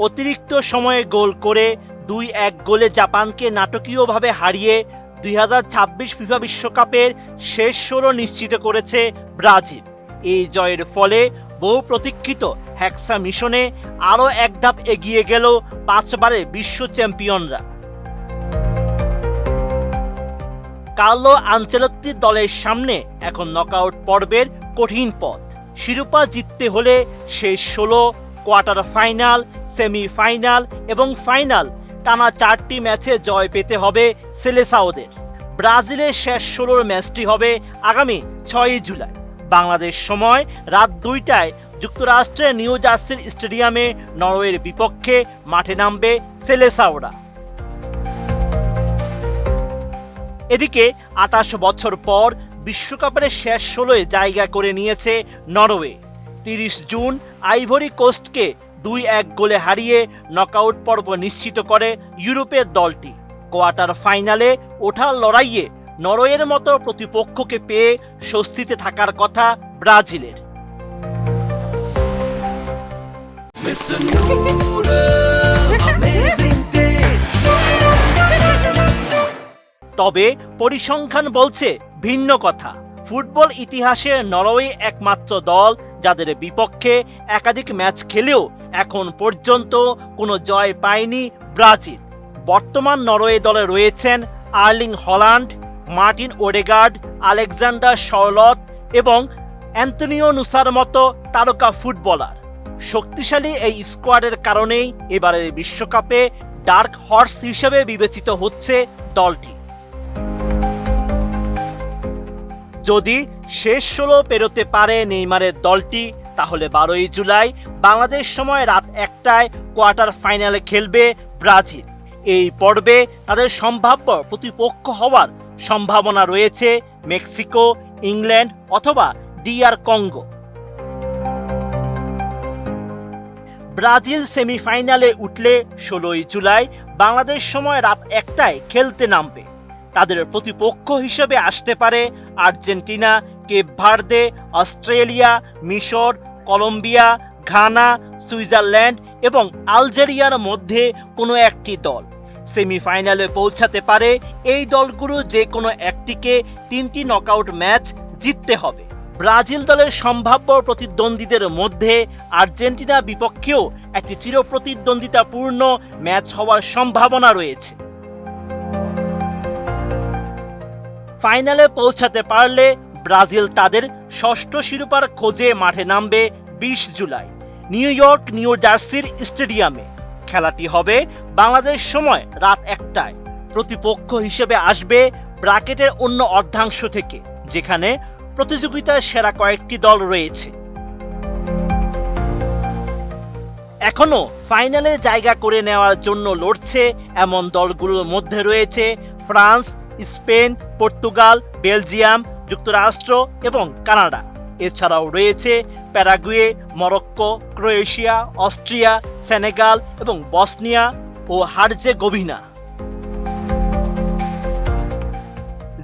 অতিরিক্ত সময়ে গোল করে 2-1 গোলে জাপানকে নাটকীয়ভাবে হারিয়ে 2026 ফিফা বিশ্বকাপের শেষ 16 নিশ্চিত করেছে ব্রাজিল। এই জয়ের ফলে বহু প্রতীক্ষিত হেক্সা মিশনে আরও এক ধাপ এগিয়ে গেল 5 বারের বিশ্ব চ্যাম্পিয়নরা। কার্লো আনচেলত্তির দলের সামনে এখন নকআউট পর্বের কঠিন পথ। শিরোপা জিততে হলে শেষ 16, কোয়ার্টার ফাইনাল, সেমিফাইনাল এবং ফাইনাল টানা 4টি ম্যাচে জয় পেতে হবে সেলেসাওদের। ব্রাজিলের শেষ 16 ম্যাচটি হবে আগামী 6 জুলাই বাংলাদেশ সময় রাত 2টায় যুক্তরাষ্ট্রের নিউ জার্সির স্টেডিয়ামে নরওয়ের বিপক্ষে মাঠে নামবে সেলেসাওরা। এদিকে 28 বছর পর বিশ্বকাপের শেষ 16-এ জায়গা করে নিয়েছে নরওয়ে। 30 জুন আইভরি কোস্টকে 2-1 গোলে হারিয়ে নকআউট পর্ব নিশ্চিত করে ইউরোপের দলটি। কোয়ার্টার ফাইনালে ওঠার লড়াইয়ে নরওয়ের মতো প্রতিপক্ষকে পেয়ে স্বস্তিতে থাকার কথা ব্রাজিলের। তবে পরিসংখ্যান বলছে ভিন্ন কথা। ফুটবল ইতিহাসে নরওয়ে একমাত্র দল যাদের বিপক্ষে একাধিক ম্যাচ খেলেও এখন পর্যন্ত কোনো জয় পায়নি ব্রাজিল। বর্তমান নরওয়ে দলে রয়েছেন Erling Haaland, Martin Odegaard, Alexander Sorloth এবং অ্যান্তোনিও নুসার মতো তারকা ফুটবলার। শক্তিশালী এই স্কোয়াডের কারণেই এবারের বিশ্বকাপে ডার্ক হর্স হিসেবে বিবেচিত হচ্ছে দলটি। যদি শেষ 16 পেরোতে পারে নেইমারের দলটি, তাহলে 12 জুলাই বাংলাদেশ সময় রাত 1টায় কোয়ার্টার ফাইনালে খেলবে ব্রাজিল। এই পর্বে তাদের সম্ভাব্য প্রতিপক্ষ হওয়ার সম্ভাবনা রয়েছে মেক্সিকো, ইংল্যান্ড অথবা DR কঙ্গো। ব্রাজিল সেমিফাইনালে উঠলে 16 জুলাই বাংলাদেশ সময় রাত 1টায় খেলতে নামবে। তাদের প্রতিপক্ষ হিসেবে আসতে পারে আর্জেন্টিনা, কেপ ভার্দে, অস্ট্রেলিয়া, মিশর, কলম্বিয়া, ঘানা, সুইজারল্যান্ড এবং আলজেরিয়ার মধ্যে কোনো একটি দল। সেমিফাইনালে পৌঁছাতে পারে এই দলগুলো যে কোনো একটিকে 3টি নকআউট ম্যাচ জিততে হবে। ব্রাজিল দলের সম্ভাব্য প্রতিদ্বন্দ্বীদের মধ্যে আর্জেন্টিনা বিপক্ষেও একটি চিরপ্রতিদ্বন্দ্বিতাপূর্ণ ম্যাচ হওয়ার সম্ভাবনা রয়েছে। ফাইনালে পৌঁছাতে পারলে ব্রাজিল তাদের 6ষ্ঠ শিরোপার খোঁজে মাঠে নামবে 20 জুলাই নিউ ইয়র্ক নিউ জার্সির স্টেডিয়ামে। খেলাটি হবে বাংলাদেশ সময় রাত 1টায়। প্রতিপক্ষ হিসেবে আসবে ব্র্যাকেটের অন্য অর্ধাংশ থেকে, যেখানে প্রতিযোগিতার সেরা কয়েকটি দল রয়েছে। এখনো ফাইনালে জায়গা করে নেওয়ার জন্য লড়ছে এমন দলগুলোর মধ্যে রয়েছে ফ্রান্স, স্পেন, পর্তুগাল, বেলজিয়াম, যুক্তরাষ্ট্র এবং কানাডা। এছাড়াও রয়েছে Paraguay, Morocco, Croatia, Austria, Senegal এবং বসনিয়া ও হার্জেগোভিনা।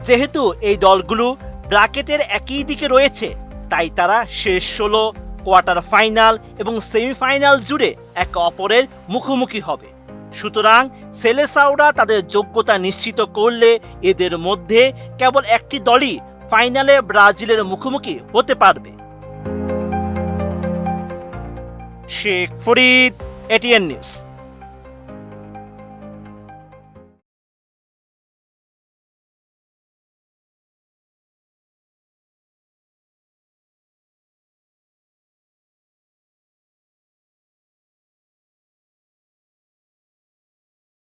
যেহেতু এই দলগুলো ব্র্যাকেটের একই দিকে রয়েছে, তাই তারা শেষ 16, কোয়ার্টার ফাইনাল এবং সেমিফাইনাল জুড়ে একে অপরের মুখোমুখি হবে। সুতরাং সেলেসাওরা তাদের যোগ্যতা নিশ্চিত করলে এদের মধ্যে কেবল একটি দলই ফাইনালে ব্রাজিলের মুখোমুখি হতে পারবে। Sheikh Farid, ATN news.